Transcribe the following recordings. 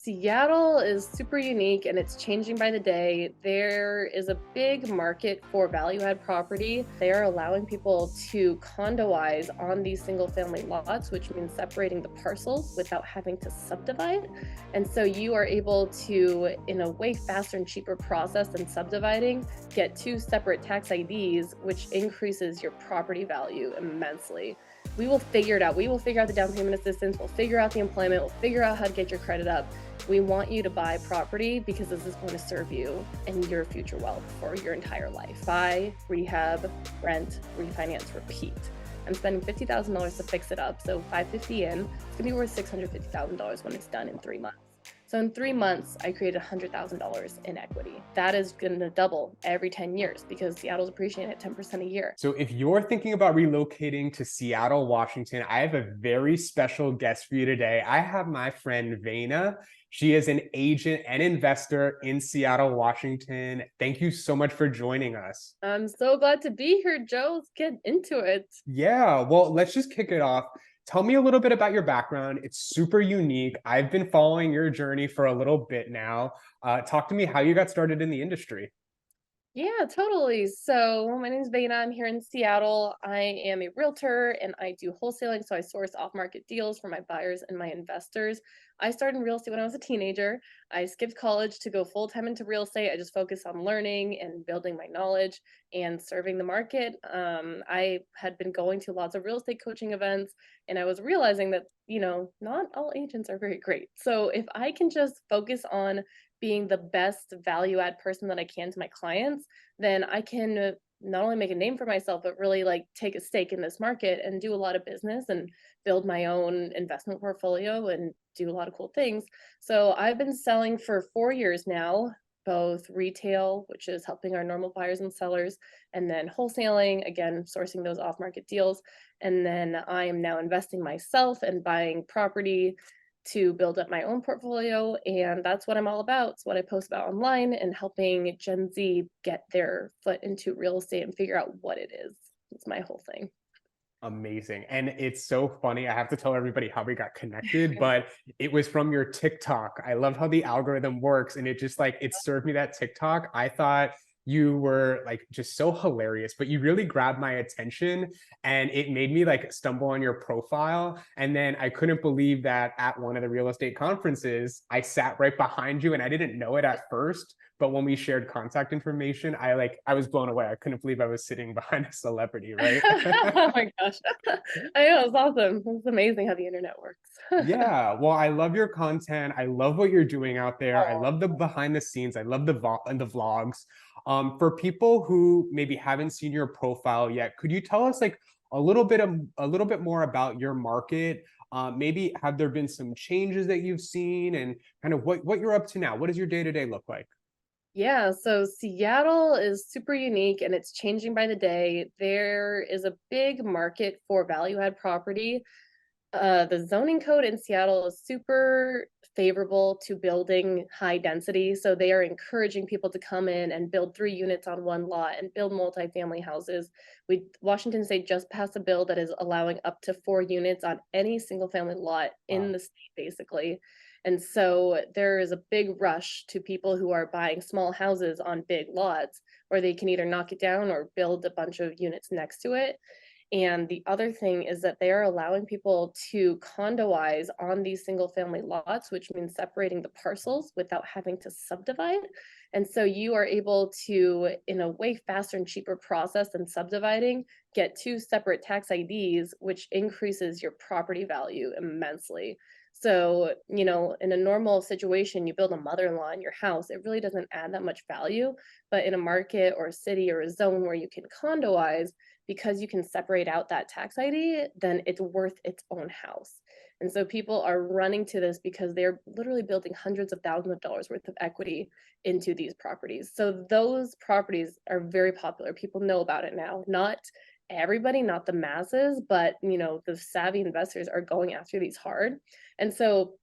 Seattle is super unique and it's changing by the day. There is a big market for value add property. They are allowing people to condoize on these single family lots, which means separating the parcels without having to subdivide. And so you are able to, in a way faster and cheaper process than subdividing, get two separate tax IDs, which increases your property value immensely. We will figure it out. We will figure out the down payment assistance. We'll figure out the employment. We'll figure out how to get your credit up. We want you to buy property because this is going to serve you and your future wealth for your entire life. Buy, rehab, rent, refinance, repeat. I'm spending $50,000 to fix it up. So $550 in, it's gonna be worth $650,000 when it's done in 3 months. So in 3 months, I created $100,000 in equity. That is going to double every 10 years because Seattle's appreciating at 10% a year. So if you're thinking about relocating to Seattle, Washington, I have a very special guest for you today. I have my friend Vayna. She is an agent and investor in Seattle, Washington. Thank you so much for joining us. I'm so glad to be here, Joe. Let's get into it. Yeah, well, let's just kick it off. Tell me a little bit about your background. It's super unique. I've been following your journey for a little bit now. Talk to me how you got started in the industry. Yeah, totally. So my name is Vayna. I'm here in Seattle. I am a realtor and I do wholesaling. So I source off-market deals for my buyers and my investors. I started in real estate when I was a teenager. I skipped college to go full-time into real estate. I just focused on learning and building my knowledge and serving the market. I had been going to lots of real estate coaching events and I was realizing that, not all agents are very great. So if I can just focus on being the best value add person that I can to my clients, then I can not only make a name for myself, but really like take a stake in this market and do a lot of business and build my own investment portfolio and do a lot of cool things. So I've been selling for 4 years now, both retail, which is helping our normal buyers and sellers, and then wholesaling, again, sourcing those off market deals. And then I am now investing myself and buying property to build up my own portfolio. And that's what I'm all about. It's what I post about online and helping Gen Z get their foot into real estate and figure out what it is. It's my whole thing. Amazing. And it's so funny. I have to tell everybody how we got connected, but it was from your TikTok. I love how the algorithm works. And it just like, it served me that TikTok. I thought you were like just so hilarious, but you really grabbed my attention and it made me like stumble on your profile. And then I couldn't believe that at one of the real estate conferences, I sat right behind you and I didn't know it at first. But when we shared contact information, I was blown away. I couldn't believe I was sitting behind a celebrity, right? Oh my gosh. I know, it's awesome. It's amazing how the internet works. Yeah, well, I love your content. I love what you're doing out there. I Oh. love the behind the scenes. I love the vlogs. For people who maybe haven't seen your profile yet, could you tell us like a little bit more about your market? Maybe have there been some changes that you've seen and kind of what you're up to now? What does your day-to-day look like? Yeah, so Seattle is super unique and it's changing by the day. There is a big market for value add property. The zoning code in Seattle is super favorable to building high density. So they are encouraging people to come in and build 3 units on one lot and build multifamily houses. Washington State just passed a bill that is allowing up to 4 units on any single family lot in Wow. the state, basically. And so there is a big rush to people who are buying small houses on big lots where they can either knock it down or build a bunch of units next to it. And the other thing is that they are allowing people to condoize on these single family lots, which means separating the parcels without having to subdivide. And so you are able to, in a way faster and cheaper process than subdividing, get two separate tax IDs, which increases your property value immensely. So, in a normal situation, you build a mother-in-law in your house, it really doesn't add that much value. But in a market or a city or a zone where you can condoize, because you can separate out that tax ID, then it's worth its own house. And so people are running to this because they're literally building hundreds of thousands of dollars worth of equity into these properties. So those properties are very popular. People know about it now. Not everybody, not the masses, but the savvy investors are going after these hard. And so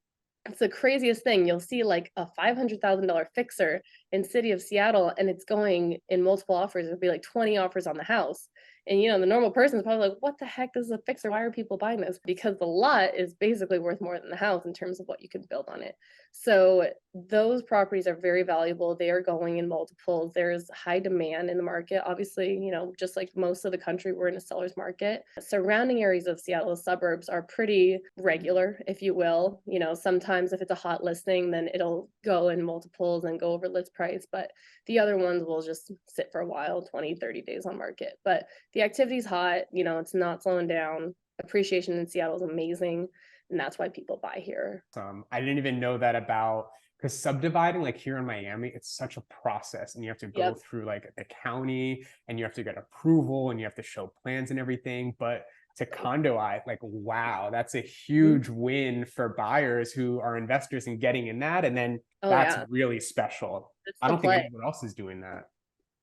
it's the craziest thing. You'll see like a $500,000 fixer in city of Seattle and it's going in multiple offers. It'll be like 20 offers on the house. And, you know, the normal person is probably like, what the heck? This is a fixer. Why are people buying this? Because the lot is basically worth more than the house in terms of what you can build on it. So those properties are very valuable. They are going in multiples. There's high demand in the market. Obviously, you know, just like most of the country, we're in a seller's market. Surrounding areas of Seattle, the suburbs are pretty regular, if you will. You know, sometimes if it's a hot listing, then it'll go in multiples and go over list price. But the other ones will just sit for a while, 20, 30 days on market. But the activity's hot, you know, it's not slowing down. Appreciation in Seattle is amazing, and that's why people buy here. I didn't even know that about, because subdividing, like here in Miami, it's such a process and you have to go Yep. through like the county and you have to get approval and you have to show plans and everything. But to condo, I like, wow, that's a Mhm. huge win for buyers who are investors and getting in that. And then Oh that's yeah, really special. it's I the don't think play. anyone else is doing that.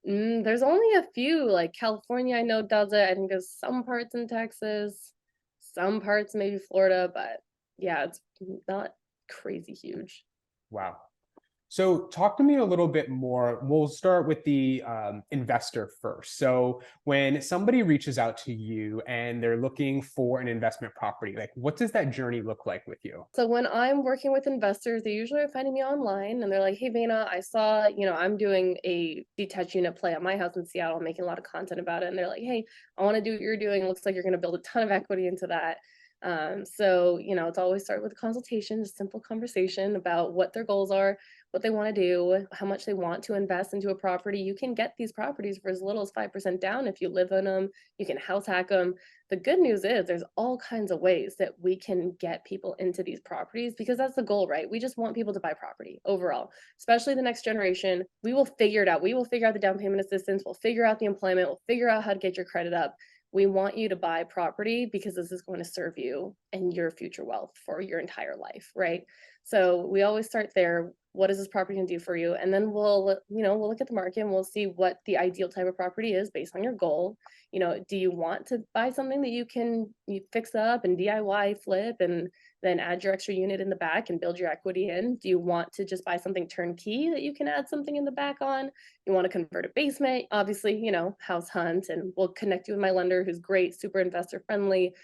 There's only a few, like California, I know does it. I think there's some parts in Texas, some parts maybe Florida, but yeah, it's not crazy huge. Wow. So talk to me a little bit more. We'll start with the investor first. So when somebody reaches out to you and they're looking for an investment property, like what does that journey look like with you? So when I'm working with investors, they usually are finding me online and they're like, "Hey, Vayna, I saw, you know, I'm doing a detached unit play on my house in Seattle, I'm making a lot of content about it." And they're like, "Hey, I want to do what you're doing. It looks like you're going to build a ton of equity into that." So, you know, it's always start with a consultation, just simple conversation about what their goals are, what they want to do, how much they want to invest into a property. You can get these properties for as little as 5% down if you live in them. You can house hack them. The good news is there's all kinds of ways that we can get people into these properties because that's the goal, right? We just want people to buy property overall, especially the next generation. We will figure it out. We will figure out the down payment assistance. We'll figure out the employment. We'll figure out how to get your credit up. We want you to buy property because this is going to serve you and your future wealth for your entire life, right? So we always start there. What is this property going to do for you? And then we'll, you know, we'll look at the market and we'll see what the ideal type of property is based on your goal. You know, do you want to buy something that you fix up and DIY flip and then add your extra unit in the back and build your equity in? Do you want to just buy something turnkey that you can add something in the back on? You want to convert a basement? Obviously, you know, house hunt, and we'll connect you with my lender who's great, super investor friendly.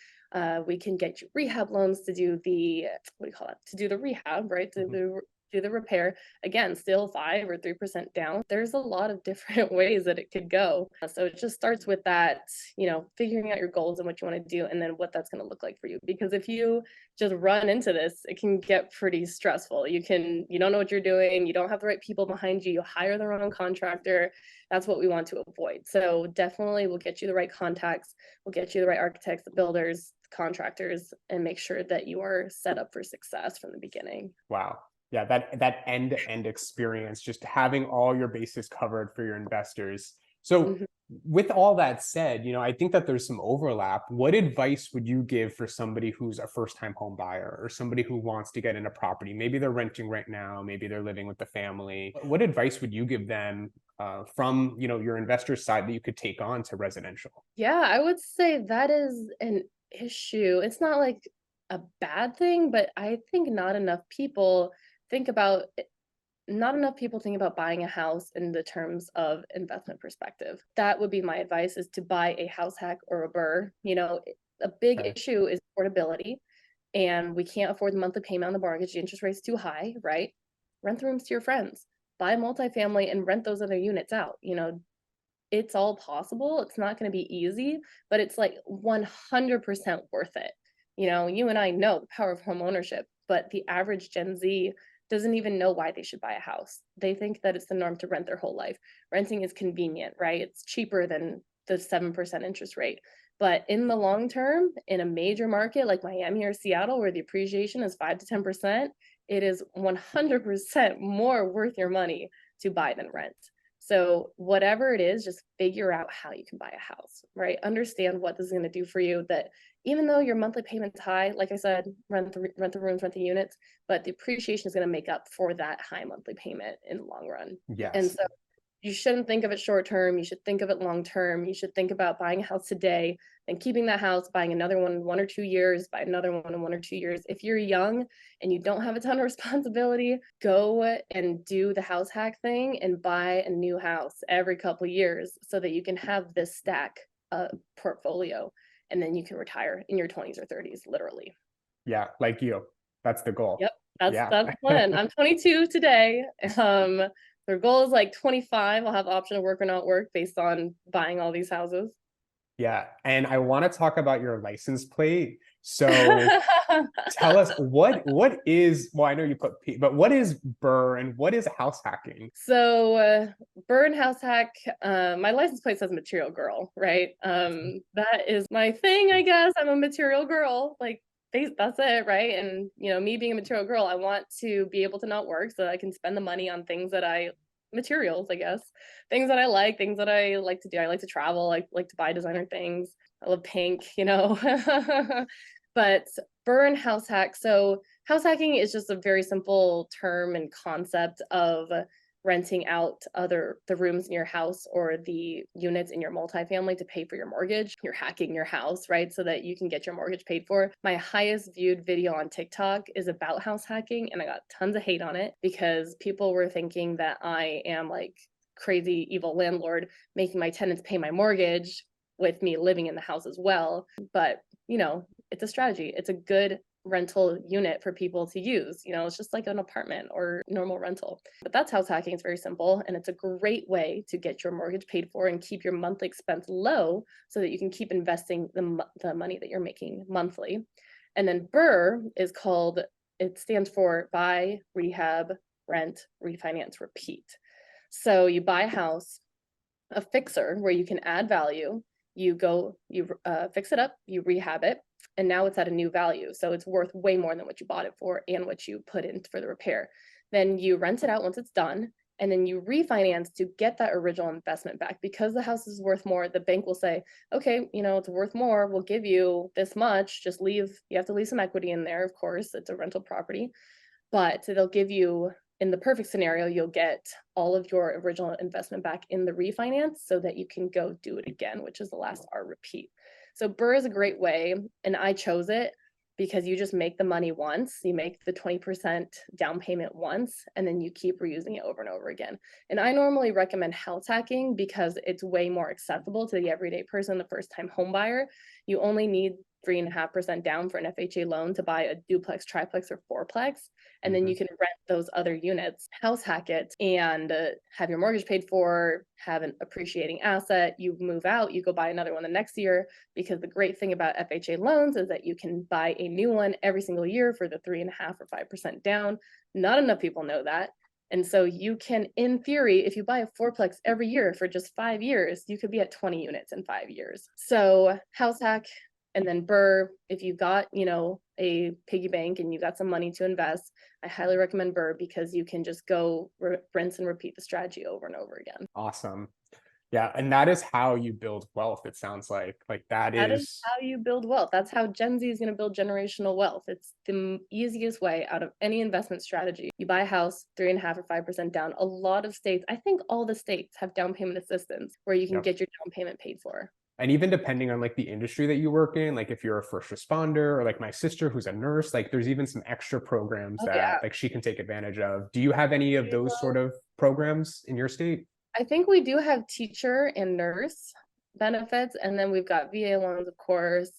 We can get you rehab loans to do the what do you call it? To do the rehab, right? To Mhm. do the repair. Again, still 5 or 3% down. There's a lot of different ways that it could go. So it just starts with that, you know, figuring out your goals and what you want to do and then what that's going to look like for you. Because if you just run into this, it can get pretty stressful. You don't know what you're doing, you don't have the right people behind you, you hire the wrong contractor. That's what we want to avoid. So definitely we'll get you the right contacts, we'll get you the right architects, the builders, contractors, and make sure that you are set up for success from the beginning. Wow. Yeah, that end-to-end experience, just having all your bases covered for your investors. So Mhm. with all that said, I think that there's some overlap. What advice would you give for somebody who's a first-time home buyer or somebody who wants to get into property? Maybe they're renting right now, maybe they're living with the family. What advice would you give them from, your investor side that you could take on to residential? Yeah, I would say that is an issue. It's not like a bad thing, but I think think about not enough people think about buying a house in the terms of investment perspective. That would be my advice is to buy a house hack or a burr. You know, a big Okay. issue is affordability and we can't afford the monthly payment on the mortgage. The interest rate's too high, right? Rent the rooms to your friends. Buy a multifamily and rent those other units out. You know, it's all possible. It's not going to be easy, but it's like 100% worth it. You know, you and I know the power of home ownership, but the average Gen Z doesn't even know why they should buy a house. They think that it's the norm to rent their whole life. Renting is convenient, right? It's cheaper than the 7% interest rate. But in the long term, in a major market like Miami or Seattle, where the appreciation is 5 to 10%, it is 100% more worth your money to buy than rent. So whatever it is, just figure out how you can buy a house, right? Understand what this is going to do for you. That even though your monthly payment's high, like I said, rent the rooms, rent the units, but the appreciation is going to make up for that high monthly payment in the long run. And Yes. so you shouldn't think of it short term. You should think of it long term. You should think about buying a house today and keeping that house, buying another one in 1 or 2 years, buy another one in 1 or 2 years. If you're young and you don't have a ton of responsibility, go and do the house hack thing and buy a new house every couple years so that you can have this stack portfolio, and then you can retire in your 20s or 30s, literally. Yeah, like you. That's the goal. Yep, that's Yeah. that's the plan. I'm 22 today. Their goal is like 25. I'll have the option to work or not work based on buying all these houses. Yeah. And I want to talk about your license plate. So tell us what is, well, I know you put P, but what is Burr and what is house hacking? So, burn house hack. My license plate says material girl, right? That is my thing, I guess. I'm a material girl. Like, that's it, right? And me being a material girl, I want to be able to not work so that I can spend the money on things that materials, I guess, things that I like, things that I like to do. I like to travel. I like to buy designer things. I love pink. But burn house hack. So house hacking is just a very simple term and concept of renting out the rooms in your house or the units in your multifamily to pay for your mortgage. You're hacking your house, right? So that you can get your mortgage paid for. My highest viewed video on TikTok is about house hacking, and I got tons of hate on it because people were thinking that I am like crazy evil landlord making my tenants pay my mortgage with me living in the house as well. But it's a strategy. It's a good rental unit for people to use. It's just like an apartment or normal rental. But that's house hacking. It's very simple. And it's a great way to get your mortgage paid for and keep your monthly expense low so that you can keep investing the money that you're making monthly. And then BRRRR it stands for buy, rehab, rent, refinance, repeat. So you buy a house, a fixer where you can add value. You fix it up, you rehab it, and now it's at a new value. So it's worth way more than what you bought it for and what you put in for the repair. Then you rent it out once it's done, and then you refinance to get that original investment back. Because the house is worth more, the bank will say, okay, it's worth more. We'll give you this much. You have to leave some equity in there, of course. It's a rental property, but they'll give you, in the perfect scenario, you'll get all of your original investment back in the refinance so that you can go do it again, which is the last R, repeat. So BRRRR is a great way, and I chose it because you just make the money once. You make the 20% down payment once, and then you keep reusing it over and over again. And I normally recommend house hacking because it's way more accessible to the everyday person, the first-time home buyer. You only need 3.5% down for an FHA loan to buy a duplex, triplex, or fourplex. And then you can rent those other units, house hack it, and have your mortgage paid for, have an appreciating asset. You move out, you go buy another one the next year, because the great thing about FHA loans is that you can buy a new one every single year for the 3.5% or 5% down. Not enough people know that. And so you can, in theory, if you buy a fourplex every year for just 5 years, you could be at 20 units in 5 years. So house hack. And then BRRRR, if you've got, a piggy bank and you got some money to invest, I highly recommend BRRRR because you can just go rinse and repeat the strategy over and over again. Awesome. Yeah. And that is how you build wealth, it sounds like. Like that That is is how you build wealth. That's how Gen Z is going to build generational wealth. It's the easiest way out of any investment strategy. You buy a house, 3.5% or 5% down. A lot of states, I think all the states have down payment assistance where you can yep. get your down payment paid for. And even depending on like the industry that you work in, like if you're a first responder or like my sister who's a nurse, like there's even some extra programs Oh that yeah. like she can take advantage of. Do you have any of those sort of programs in your state? I think we do have teacher and nurse benefits, and then we've got VA loans, of course.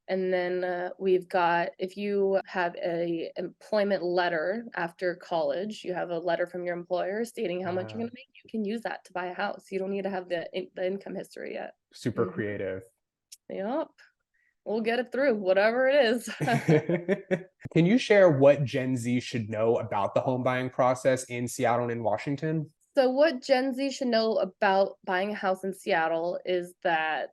And then we've got, if you have a employment letter after college, you have a letter from your employer stating how much you're going to make, you can use that to buy a house. You don't need to have the income history yet. Super creative. Yep. We'll get it through, whatever it is. Can you share what Gen Z should know about the home buying process in Seattle and in Washington? So what Gen Z should know about buying a house in Seattle is that,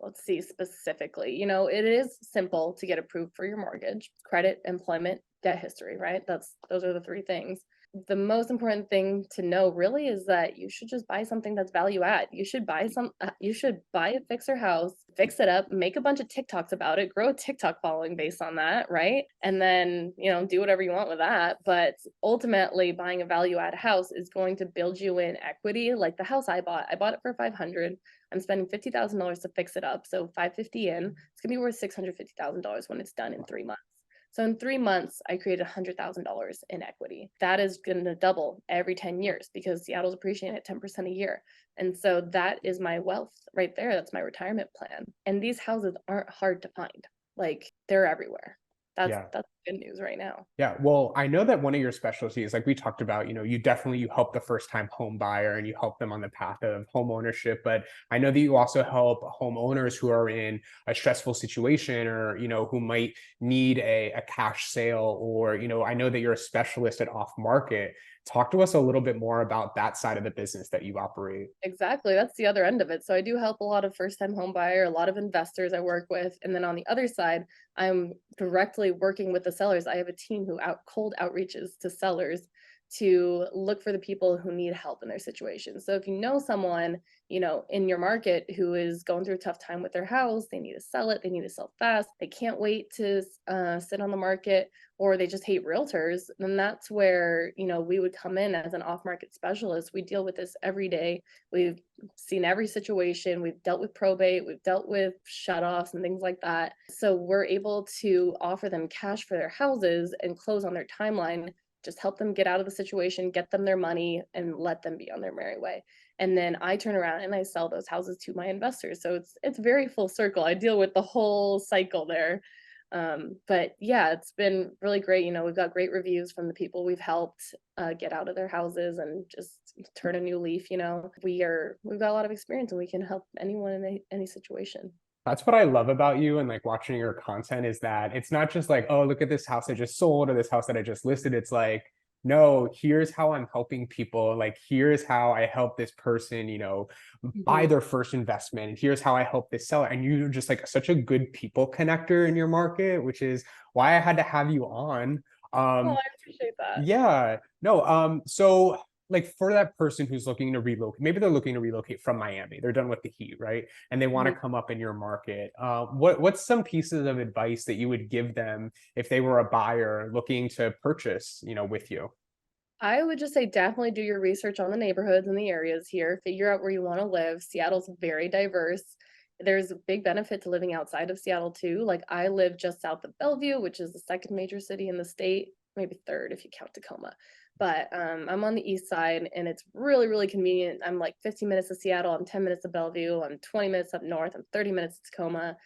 let's see specifically, it is simple to get approved for your mortgage, credit, employment, debt history, right? Those are the three things. The most important thing to know really is that you should just buy something that's value add. You should buy a fixer house, fix it up, make a bunch of TikToks about it, grow a TikTok following based on that, right? And then, do whatever you want with that. But ultimately, buying a value add house is going to build you in equity. Like the house I bought it for $500. I'm spending $50,000 to fix it up. So $550 in, it's gonna be worth $650,000 when it's done in 3 months. So in 3 months, I created $100,000 in equity. That is going to double every 10 years because Seattle's appreciating at 10% a year. And so that is my wealth right there. That's my retirement plan. And these houses aren't hard to find. Like they're everywhere. Yeah. That's good news right now. Yeah, well, I know that one of your specialties, like we talked about, you help the first time home buyer and you help them on the path of home ownership. But I know that you also help homeowners who are in a stressful situation or, who might need a cash sale or, I know that you're a specialist at off market. Talk to us a little bit more about that side of the business that you operate. Exactly, that's the other end of it. So I do help a lot of first-time home buyer, a lot of investors I work with, and then on the other side, I'm directly working with the sellers. I have a team who cold outreaches to sellers to look for the people who need help in their situation. So if you know someone, in your market who is going through a tough time with their house, they need to sell it, they need to sell fast, they can't wait to sit on the market, or they just hate realtors, then that's where, we would come in as an off-market specialist. We deal with this every day. We've seen every situation. We've dealt with probate, we've dealt with shutoffs and things like that. So we're able to offer them cash for their houses and close on their timeline, just help them get out of the situation, get them their money, and let them be on their merry way. And then I turn around and I sell those houses to my investors. So it's very full circle. I deal with the whole cycle there. But yeah, it's been really great. We've got great reviews from the people we've helped get out of their houses and just turn a new leaf. We've got a lot of experience and we can help anyone in any situation. That's what I love about you and like watching your content is that it's not just like, oh, look at this house I just sold or this house that I just listed. It's like, no, here's how I'm helping people. Like, here's how I help this person, buy Mhm. their first investment. And here's how I help this seller. And you're just like such a good people connector in your market, which is why I had to have you on. Oh, Um, I appreciate that. yeah, no, so like for that person who's looking to relocate, maybe they're looking to relocate from Miami. They're done with the heat, right? And they want to Mhm. come up in your market. What's some pieces of advice that you would give them if they were a buyer looking to purchase, with you? I would just say definitely do your research on the neighborhoods and the areas here. Figure out where you want to live. Seattle's very diverse. There's a big benefit to living outside of Seattle too. Like I live just south of Bellevue, which is the second major city in the state, maybe third if you count Tacoma. But I'm on the east side and it's really, really convenient. I'm like 15 minutes to Seattle, I'm 10 minutes to Bellevue, I'm 20 minutes up north, I'm 30 minutes to Tacoma.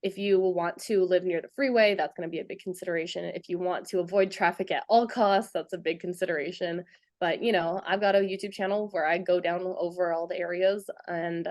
If you want to live near the freeway, that's going to be a big consideration. If you want to avoid traffic at all costs, that's a big consideration. But, I've got a YouTube channel where I go down over all the areas. And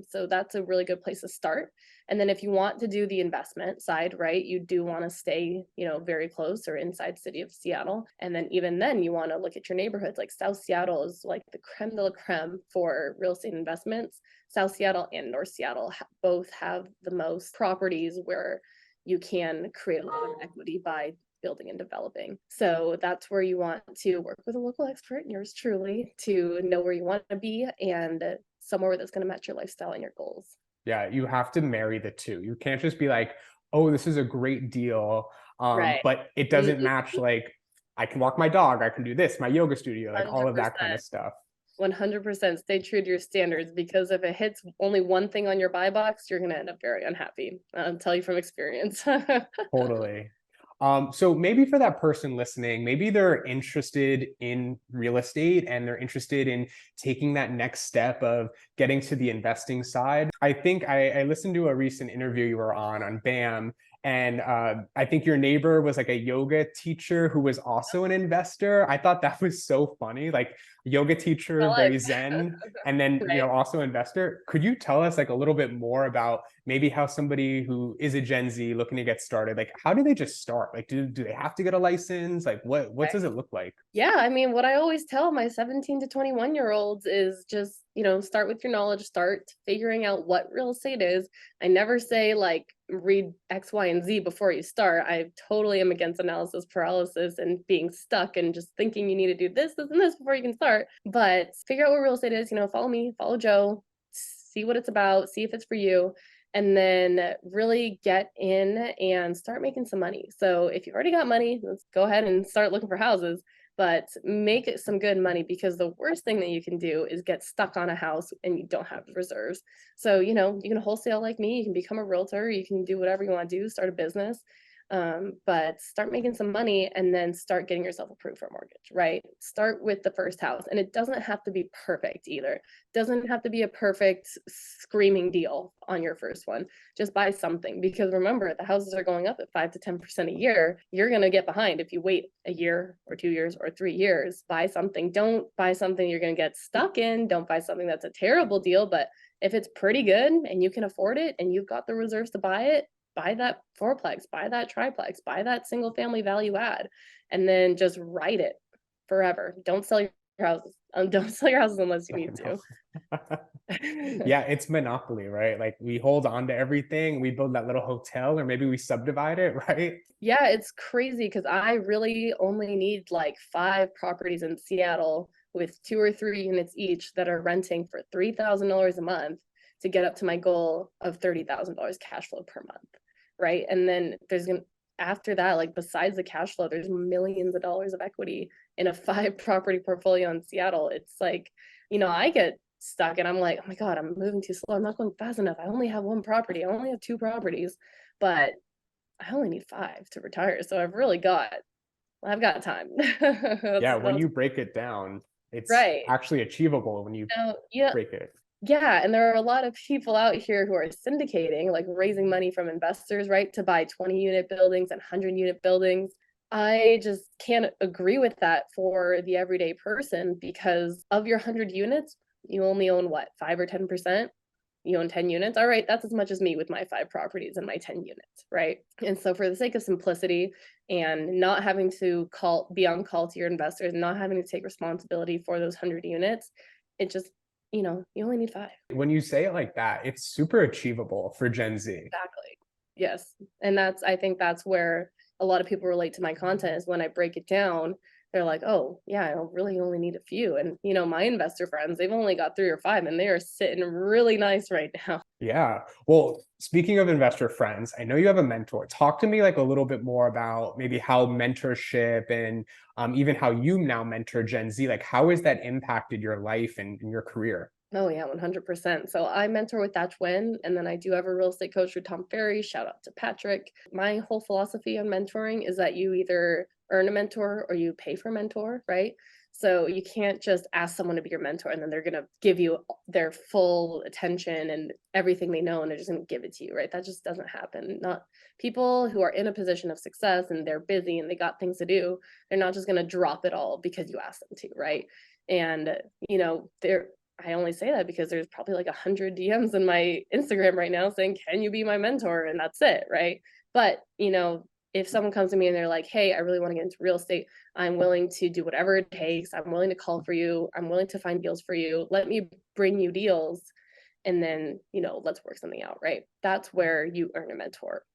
so that's a really good place to start. And then if you want to do the investment side, right, you do want to stay, very close or inside city of Seattle. And then even then you want to look at your neighborhoods. Like South Seattle is like the creme de la creme for real estate investments. South Seattle and North Seattle both have the most properties where you can create a lot of equity by building and developing. So that's where you want to work with a local expert, yours truly, to know where you want to be and somewhere that's going to match your lifestyle and your goals. Yeah, you have to marry the two. You can't just be like, oh, this is a great deal. Right. But it doesn't Mhm. match like I can walk my dog, I can do this, my yoga studio, like all of that kind of 100%. stuff. 100% stay true to your standards because if it hits only one thing on your buy box, you're going to end up very unhappy. I'll tell you from experience. Totally. So maybe for that person listening, maybe they're interested in real estate and they're interested in taking that next step of getting to the investing side. I think I listened to a recent interview you were on BAM, and I think your neighbor was like a yoga teacher who was also an investor. I thought that was so funny, like yoga teacher, My very life. zen, and then Right. also investor. Could you tell us like a little bit more about maybe how somebody who is a Gen Z looking to get started, like how do they just start? Like do they have to get a license? Like what does it look like? Yeah, I mean, what I always tell my 17 to 21-year-olds is just, start with your knowledge, start figuring out what real estate is. I never say like read X, Y, and Z before you start. I totally am against analysis paralysis and being stuck and just thinking you need to do this, this, and this before you can start. But figure out what real estate is, follow me, follow Joe, see what it's about, see if it's for you, and then really get in and start making some money. So if you've already got money, let's go ahead and start looking for houses, but make it some good money because the worst thing that you can do is get stuck on a house and you don't have reserves. So, you can wholesale like me, you can become a realtor, you can do whatever you want to do, start a business. But start making some money and then start getting yourself approved for a mortgage, right? Start with the first house. And it doesn't have to be perfect either. It doesn't have to be a perfect screaming deal on your first one. Just buy something, because remember, the houses are going up at 5 to 10% a year. You're going to get behind if you wait a year or 2 years or 3 years. Buy something. Don't buy something you're going to get stuck in. Don't buy something that's a terrible deal, but if it's pretty good and you can afford it and you've got the reserves to buy it, buy that fourplex, buy that triplex, buy that single family value add, and then just ride it forever. Don't sell your houses. Don't sell your houses unless you I need know. to. Yeah, it's monopoly, right? Like we hold on to everything, we build that little hotel, or maybe we subdivide it, right? Yeah, it's crazy because I really only need like 5 properties in Seattle with 2 or 3 units each that are renting for $3,000 a month to get up to my goal of $30,000 cash flow per month, right? And then after that, like besides the cash flow, there's millions of dollars of equity in a 5 property portfolio in Seattle. It's like, I get stuck and I'm like, oh my God, I'm moving too slow. I'm not going fast enough. I only have 1 property. I only have 2 properties. But I only need 5 to retire, so I've got time. Yeah, when That's you break it down, it's right. actually achievable when you Yeah, break it. yeah, and there are a lot of people out here who are syndicating, like raising money from investors, right, to buy 20-unit buildings and 100-unit buildings. I just can't agree with that for the everyday person, because of your 100 units, you only own what, 5 or 10%? You own 10 units. All right, that's as much as me with my 5 properties and my 10 units, right? And so for the sake of simplicity and not having to be on call to your investors, not having to take responsibility for those 100 units, it just, you only need 5. When you say it like that, it's super achievable for Gen Z. Exactly. Yes. And I think that's where a lot of people relate to my content, is when I break it down, they're like, oh, yeah, I don't really only need a few. And, my investor friends, they've only got 3 or 5 and they are sitting really nice right now. Yeah. Well, speaking of investor friends, I know you have a mentor. Talk to me like a little bit more about maybe how mentorship and even how you now mentor Gen Z, like how has that impacted your life and your career? Oh yeah, 100%. So I mentor with Thatch Win, and then I do have a real estate coach with Tom Ferry. Shout out to Patrick. My whole philosophy on mentoring is that you either earn a mentor or you pay for a mentor, right? So you can't just ask someone to be your mentor and then they're gonna give you their full attention and everything they know and they're just gonna give it to you, right? That just doesn't happen. Not people who are in a position of success and they're busy and they got things to do, they're not just gonna drop it all because you ask them to, right? And they're I only say that because there's probably like 100 DMs in my Instagram right now saying, "Can you be my mentor?" And that's it, right? But, if someone comes to me and they're like, "Hey, I really want to get into real estate. I'm willing to do whatever it takes. I'm willing to call for you. I'm willing to find deals for you. Let me bring you deals and then, let's work something out," right? That's where you earn a mentor.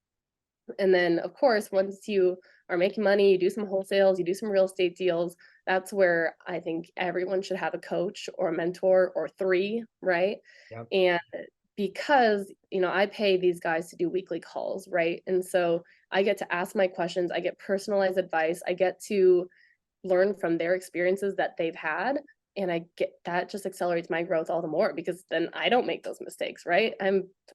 And then, of course, once you are making money, you do some wholesales, you do some real estate deals, that's where I think everyone should have a coach or a mentor or 3, right? Yep. And because, I pay these guys to do weekly calls, right? And so I get to ask my questions, I get personalized advice, I get to learn from their experiences that they've had. And I get that just accelerates my growth all the more because then I don't make those mistakes, right?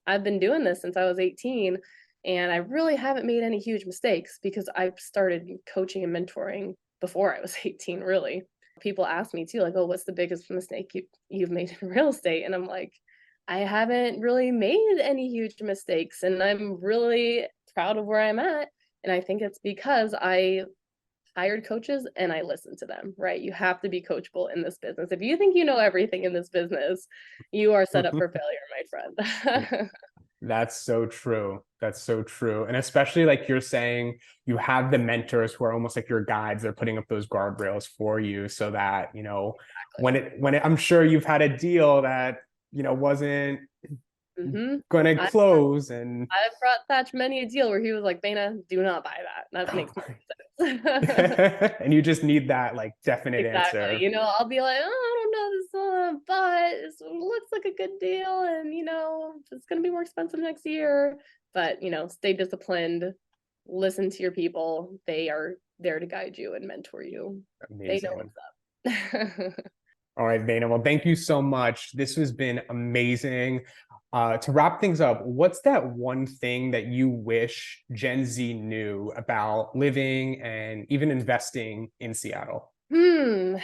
I've been doing this since I was 18 and I really haven't made any huge mistakes because I've started coaching and mentoring before I was 18, really. People ask me too, like, oh, what's the biggest mistake you've made in real estate? And I'm like, I haven't really made any huge mistakes and I'm really proud of where I'm at. And I think it's because I hired coaches and I listened to them, right? You have to be coachable in this business. If you think you know everything in this business, you are set up for failure, my friend. That's so true. That's so true. And especially like you're saying, you have the mentors who are almost like your guides. They're putting up those guardrails for you so that, I'm sure you've had a deal that, wasn't Mhm. going to I close and I've brought Thatch many a deal where he was like, "Vayna, do not buy that. That makes no sense." and you just need that like definite Exactly. answer. I'll be like, "Oh, I don't know this one, but it looks like a good deal, and it's gonna be more expensive next year." But stay disciplined, listen to your people. They are there to guide you and mentor you. They know Amazing. what's up. All right, Vayna. Well, thank you so much. This has been amazing. To wrap things up, what's that one thing that you wish Gen Z knew about living and even investing in Seattle? Hmm.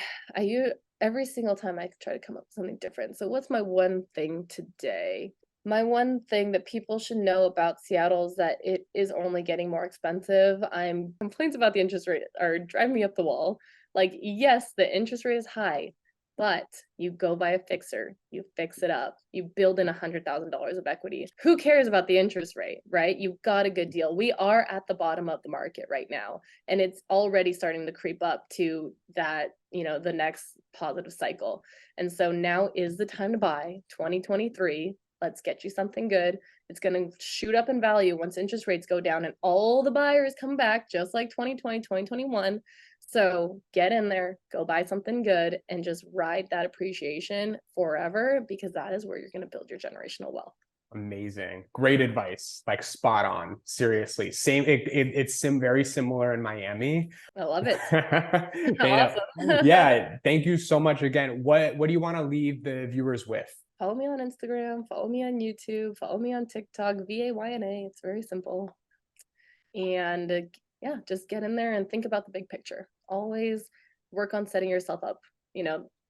Every single time I try to come up with something different. So what's my one thing today? My one thing that people should know about Seattle is that it is only getting more expensive. I'm complaints about the interest rate are driving me up the wall. Like, yes, the interest rate is high, but you go buy a fixer, you fix it up, you build in $100,000 of equity. Who cares about the interest rate, right? You've got a good deal. We are at the bottom of the market right now, and it's already starting to creep up to that, the next positive cycle. And so now is the time to buy. 2023, let's get you something good. It's going to shoot up in value once interest rates go down and all the buyers come back, just like 2020, 2021. So get in there, go buy something good, and just ride that appreciation forever, because that is where you're going to build your generational wealth. Amazing. Great advice. Like spot on. Seriously. Same. It's very similar in Miami. I love it. Dana, Awesome. yeah. Thank you so much again. What do you want to leave the viewers with? Follow me on Instagram, follow me on YouTube, follow me on TikTok, Vayna. It's very simple. And yeah, just get in there and think about the big picture. Always work on setting yourself up.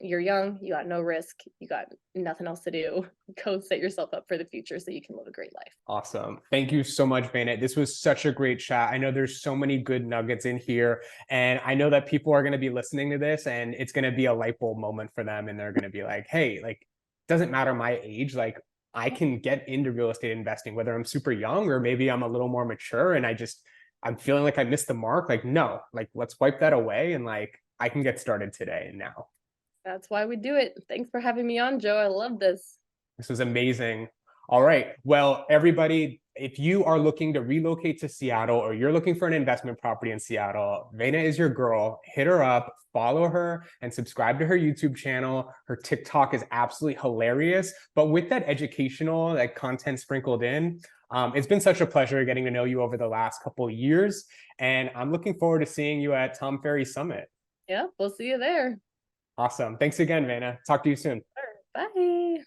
You're young, you got no risk, you got nothing else to do. Go set yourself up for the future so you can live a great life. Awesome. Thank you so much, Vayna. This was such a great chat. I know there's so many good nuggets in here. And I know that people are going to be listening to this and it's going to be a light bulb moment for them. And they're going to be like, hey, like, doesn't matter my age. Like, I can get into real estate investing, whether I'm super young or maybe I'm a little more mature and I'm feeling like I missed the mark. Like, no, like, let's wipe that away. And like, I can get started today and now. That's why we do it. Thanks for having me on, Joe. I love this. This was amazing. All right. Well, everybody, if you are looking to relocate to Seattle or you're looking for an investment property in Seattle, Vayna is your girl. Hit her up, follow her, and subscribe to her YouTube channel. Her TikTok is absolutely hilarious. But with that educational content sprinkled in, it's been such a pleasure getting to know you over the last couple of years. And I'm looking forward to seeing you at Tom Ferry Summit. Yeah, we'll see you there. Awesome. Thanks again, Vayna. Talk to you soon. Bye.